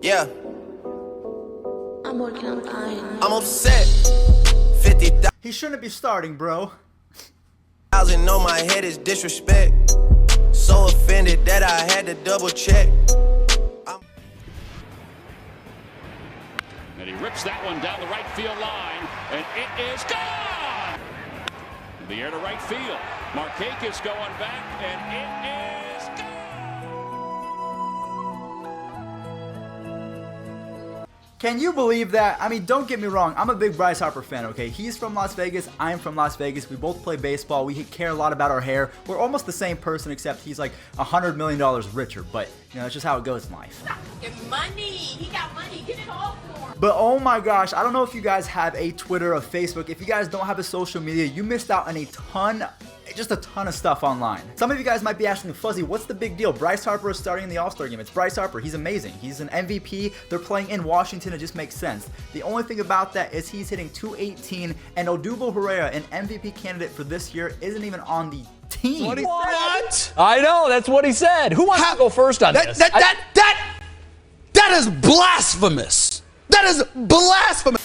Yeah. I'm working on buying. I'm upset. 50,000 He shouldn't be starting, bro. on my head is disrespect. So offended that I had to double check. And he rips that one down the right field line, and it is gone! In the air to right field. Markakis going back, and it is gone! Can you believe that? I mean, don't get me wrong. I'm a big Bryce Harper fan, okay? He's from Las Vegas. I'm from Las Vegas. We both play baseball. We care a lot about our hair. We're almost the same person, except he's like $100 million richer. But, you know, that's just how it goes in life. Money. He got money. Get it all for him. But oh my gosh, I don't know if you guys have a Twitter or Facebook. If you guys don't have a social media, you missed out on just a ton of stuff online. Some of you guys might be asking, Fuzzy, what's the big deal? Bryce Harper is starting in the All-Star game. It's Bryce Harper. He's amazing. He's an MVP. They're playing in Washington. It just makes sense. The only thing about that is he's hitting 218, and Odubel Herrera, an MVP candidate for this year, isn't even on the team. What? I know, that's what he said. Who wants to go first on this? That is blasphemous. That is blasphemous.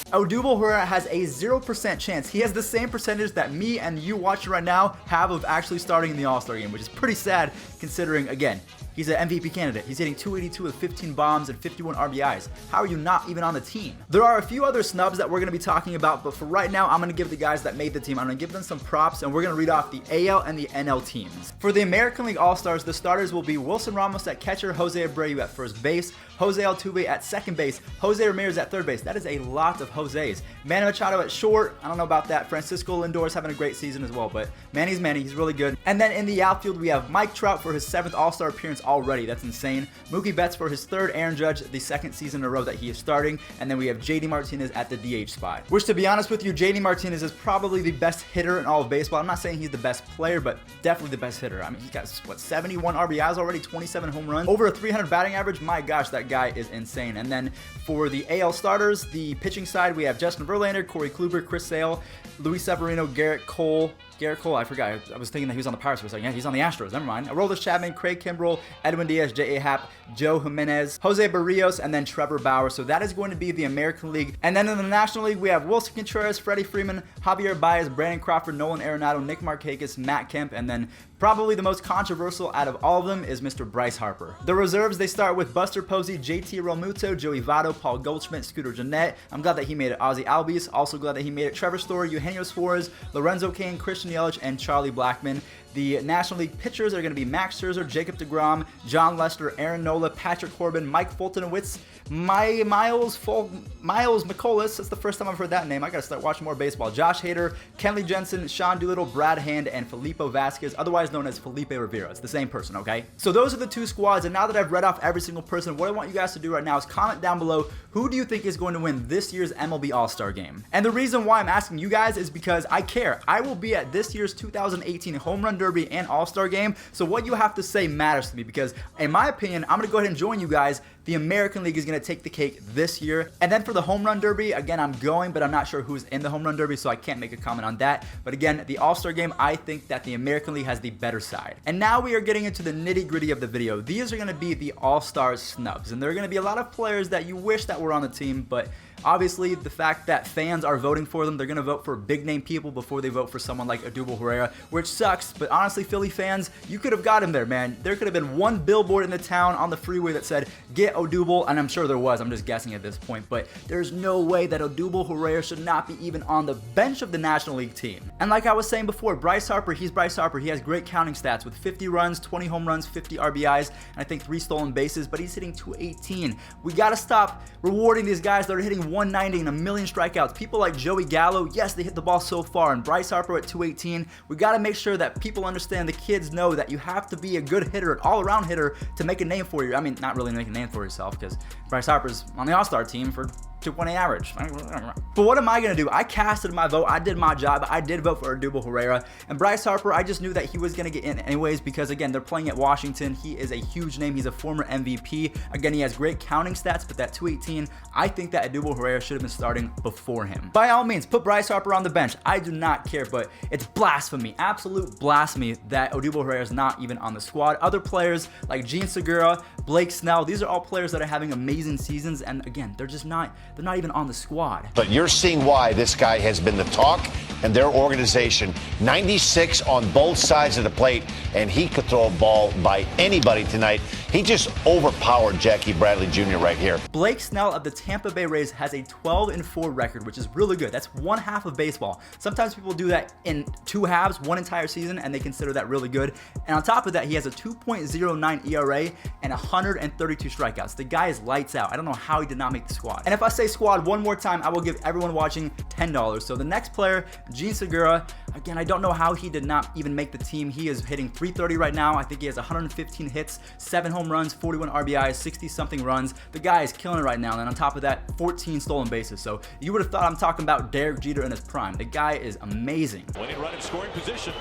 Odubel Herrera has a 0% chance. He has the same percentage that me and you watching right now have of actually starting in the All-Star game, which is pretty sad considering, again, he's an MVP candidate. He's hitting 282 with 15 bombs and 51 RBIs. How are you not even on the team? There are a few other snubs that we're going to be talking about, but for right now, I'm going to give the guys that made the team, I'm going to give them some props, and we're going to read off the AL and the NL teams. For the American League All-Stars, the starters will be Wilson Ramos at catcher, Jose Abreu at first base, Jose Altuve at second base, Jose Ramirez at third base. That is a lot of Jose's. Manny Machado at short. I don't know about that. Francisco Lindor's having a great season as well, but Manny's Manny. He's really good. And then in the outfield, we have Mike Trout for his 7th All-Star appearance already. That's insane. Mookie Betts for his 3rd. Aaron Judge, the 2nd season in a row that he is starting. And then we have JD Martinez at the DH spot. Which, to be honest with you, JD Martinez is probably the best hitter in all of baseball. I'm not saying he's the best player, but definitely the best hitter. I mean, he's got, what, 71 RBIs already, 27 home runs, over a 300 batting average. My gosh, that guy is insane. And then for the AL starters, the pitching side, we have Justin Verlander, Corey Kluber, Chris Sale, Luis Severino, Garrett Cole, I forgot. I was thinking that he was on the Pirates for a second. Yeah, he's on the Astros. Never mind. Aroldis Chapman, Craig Kimbrell, Edwin Diaz, J.A. Happ, Joe Jimenez, Jose Barrios, and then Trevor Bauer. So that is going to be the American League. And then in the National League, we have Wilson Contreras, Freddie Freeman, Javier Baez, Brandon Crawford, Nolan Arenado, Nick Markakis, Matt Kemp, and then probably the most controversial out of all of them is Mr. Bryce Harper. The reserves, they start with Buster Posey, JT Realmuto, Joey Votto, Paul Goldschmidt, Scooter Gennett. I'm glad that he made it. Ozzie Albies, also glad that he made it. Trevor Story, Eugenio Suarez, Lorenzo Cain, Christian Yelich, and Charlie Blackmon. The National League pitchers are going to be Max Scherzer, Jacob deGrom, John Lester, Aaron Nola, Patrick Corbin, Mike Fultonowitz, Miles McCollus. That's the first time I've heard that name. I got to start watching more baseball. Josh Hader, Kenley Jensen, Sean Doolittle, Brad Hand, and Filippo Vasquez, otherwise known as Felipe Rivera. It's the same person, okay? So those are the 2 squads, and now that I've read off every single person, what I want you guys to do right now is comment down below, who do you think is going to win this year's MLB All-Star Game? And the reason why I'm asking you guys is because I care. I will be at this year's 2018 Home Run Derby and All-Star Game, so what you have to say matters to me, because in my opinion, I'm going to go ahead and join you guys. The American League is going to take the cake this year. And then for the Home Run Derby, again, I'm going, but I'm not sure who's in the Home Run Derby, so I can't make a comment on that. But again, the All-Star Game, I think that the American League has the better side. And now we are getting into the nitty-gritty of the video. These are going to be the All-Star snubs, and there are going to be a lot of players that you wish that were on the team, but obviously, the fact that fans are voting for them, they're going to vote for big-name people before they vote for someone like Odubel Herrera, which sucks. But honestly, Philly fans, you could have got him there, man. There could have been one billboard in the town on the freeway that said, "Get Odubel," and I'm sure there was. I'm just guessing at this point. But there's no way that Odubel Herrera should not be even on the bench of the National League team. And like I was saying before, Bryce Harper, he's Bryce Harper. He has great counting stats with 50 runs, 20 home runs, 50 RBIs, and I think 3 stolen bases, but he's hitting 218. We got to stop rewarding these guys that are hitting 190 and a million strikeouts. People like Joey Gallo, yes, they hit the ball so far, and Bryce Harper at 218. We got to make sure that people understand, the kids know that you have to be a good hitter, an all-around hitter, to make a name for you. I mean, not really make a name for yourself, because Bryce Harper's on the All-Star team for 2.8 average. But what am I going to do? I casted my vote. I did my job. I did vote for Odubel Herrera. And Bryce Harper, I just knew that he was going to get in anyways because, again, they're playing at Washington. He is a huge name. He's a former MVP. Again, he has great counting stats, but that 218, I think that Odubel Herrera should have been starting before him. By all means, put Bryce Harper on the bench. I do not care, but it's blasphemy, absolute blasphemy that Odubel Herrera is not even on the squad. Other players like Gene Segura, Blake Snell. These are all players that are having amazing seasons, and again, they're not even on the squad. But you're seeing why this guy has been the talk and their organization. 96 on both sides of the plate, and he could throw a ball by anybody tonight. He just overpowered Jackie Bradley Jr. right here. Blake Snell of the Tampa Bay Rays has a 12-4 record, which is really good. That's one half of baseball. Sometimes people do that in 2 halves, one entire season, and they consider that really good. And on top of that, he has a 2.09 ERA and 132 strikeouts. The guy is lights out. I don't know how he did not make the squad. And if I say squad one more time, I will give everyone watching $10. So the next player, Jean Segura, again, I don't know how he did not even make the team. He is hitting .330 right now. I think he has 115 hits, 7 home runs, 41 RBIs, 60-something runs. The guy is killing it right now. And on top of that, 14 stolen bases. So you would have thought I'm talking about Derek Jeter in his prime. The guy is amazing. Winning run in scoring position.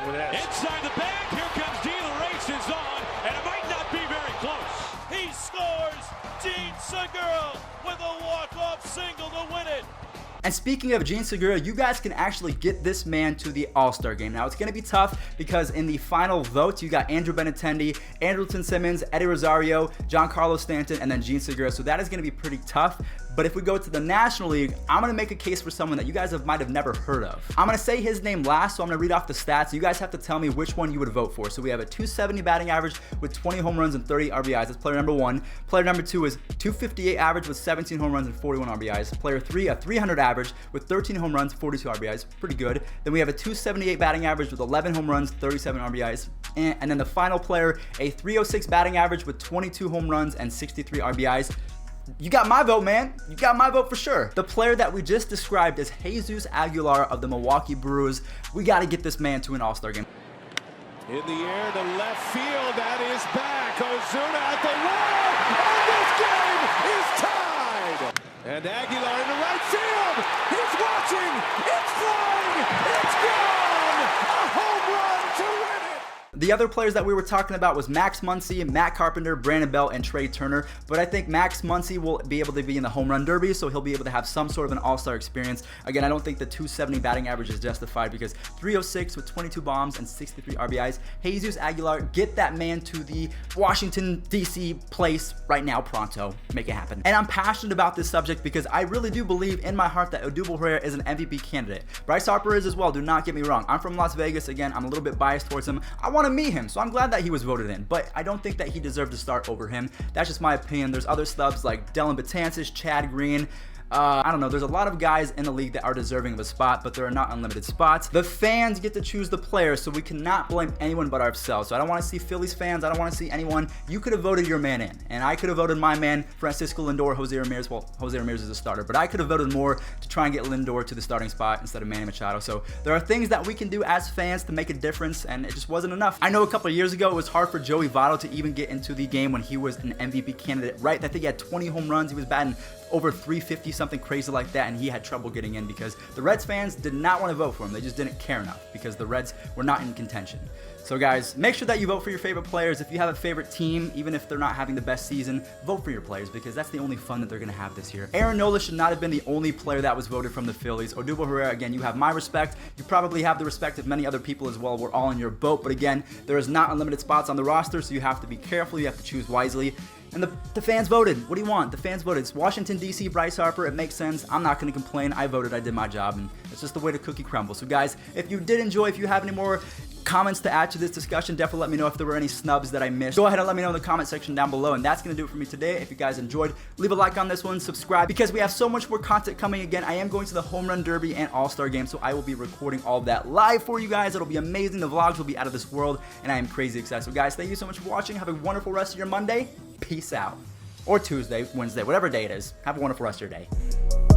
Inside the bag, here comes D. The race is on, and it might not be very close. He scores! Jean Segura with a walk-off single to win it. And speaking of Jean Segura, you guys can actually get this man to the All-Star game. Now, it's going to be tough because in the final votes, you got Andrew Benintendi, Andrelton Simmons, Eddie Rosario, Giancarlo Stanton, and then Jean Segura. So that is going to be pretty tough. But if we go to the National League, I'm going to make a case for someone that you guys might have never heard of. I'm going to say his name last, so I'm going to read off the stats. You guys have to tell me which one you would vote for. So we have a 270 batting average with 20 home runs and 30 RBIs. That's player number 1. Player number 2 is 258 average with 17 home runs and 41 RBIs. Player 3, a 300 average with 13 home runs, 42 RBIs. Pretty good. Then we have a 278 batting average with 11 home runs, 37 RBIs. And then the final player, a 306 batting average with 22 home runs and 63 RBIs. You got my vote, man. You got my vote for sure. The player that we just described is Jesus Aguilar of the Milwaukee Brewers. We got to get this man to an All-Star game. In the air to left field, that is back. Ozuna at the wall, and this game is tied. And Aguilar in the right field. He's watching. It's flying. It's gone. A home run to win it. The other players that we were talking about was Max Muncy, Matt Carpenter, Brandon Bell, and Trey Turner. But I think Max Muncy will be able to be in the home run derby, so he'll be able to have some sort of an all-star experience. Again, I don't think the 270 batting average is justified because 306 with 22 bombs and 63 RBIs. Jesus Aguilar, get that man to the Washington, D.C. place right now, pronto. Make it happen. And I'm passionate about this subject because I really do believe in my heart that Odubel Herrera is an MVP candidate. Bryce Harper is as well, do not get me wrong. I'm from Las Vegas. Again, I'm a little bit biased towards him. I want to meet him, so I'm glad that he was voted in, but I don't think that he deserved to start over him. That's just my opinion. There's other snubs like Dylan Betances, Chad Green. I don't know, there's a lot of guys in the league that are deserving of a spot, but there are not unlimited spots. The fans get to choose the players, so we cannot blame anyone but ourselves. So I don't want to see Phillies fans, I don't want to see anyone. You could have voted your man in, and I could have voted my man, Francisco Lindor, Jose Ramirez. Well, Jose Ramirez is a starter, but I could have voted more to try and get Lindor to the starting spot instead of Manny Machado. So there are things that we can do as fans to make a difference, and it just wasn't enough. I know a couple of years ago, it was hard for Joey Votto to even get into the game when he was an MVP candidate, right? I think he had 20 home runs, he was batting over 350, something crazy like that, and he had trouble getting in because the Reds fans did not want to vote for him. They just didn't care enough because the Reds were not in contention. So guys, make sure that you vote for your favorite players. If you have a favorite team, even if they're not having the best season, vote for your players because that's the only fun that they're going to have this year. Aaron Nola should not have been the only player that was voted from the Phillies. Odubel Herrera, again, you have my respect. You probably have the respect of many other people as well. We're all in your boat, but again, there is not unlimited spots on the roster, so you have to be careful. You have to choose wisely. And the fans voted. What do you want? The fans voted. It's Washington, D.C., Bryce Harper. It makes sense. I'm not going to complain. I voted. I did my job. And it's just the way the cookie crumbles. So, guys, if you did enjoy, if you have any more comments to add to this discussion, definitely let me know if there were any snubs that I missed. Go ahead and let me know in the comment section down below. And that's going to do it for me today. If you guys enjoyed, leave a like on this one. Subscribe because we have so much more content coming. Again, I am going to the Home Run Derby and All-Star Game. So I will be recording all of that live for you guys. It'll be amazing. The vlogs will be out of this world. And I am crazy excited. So, guys, thank you so much for watching. Have a wonderful rest of your Monday. Peace out. Or Tuesday, Wednesday, whatever day it is. Have a wonderful rest of your day.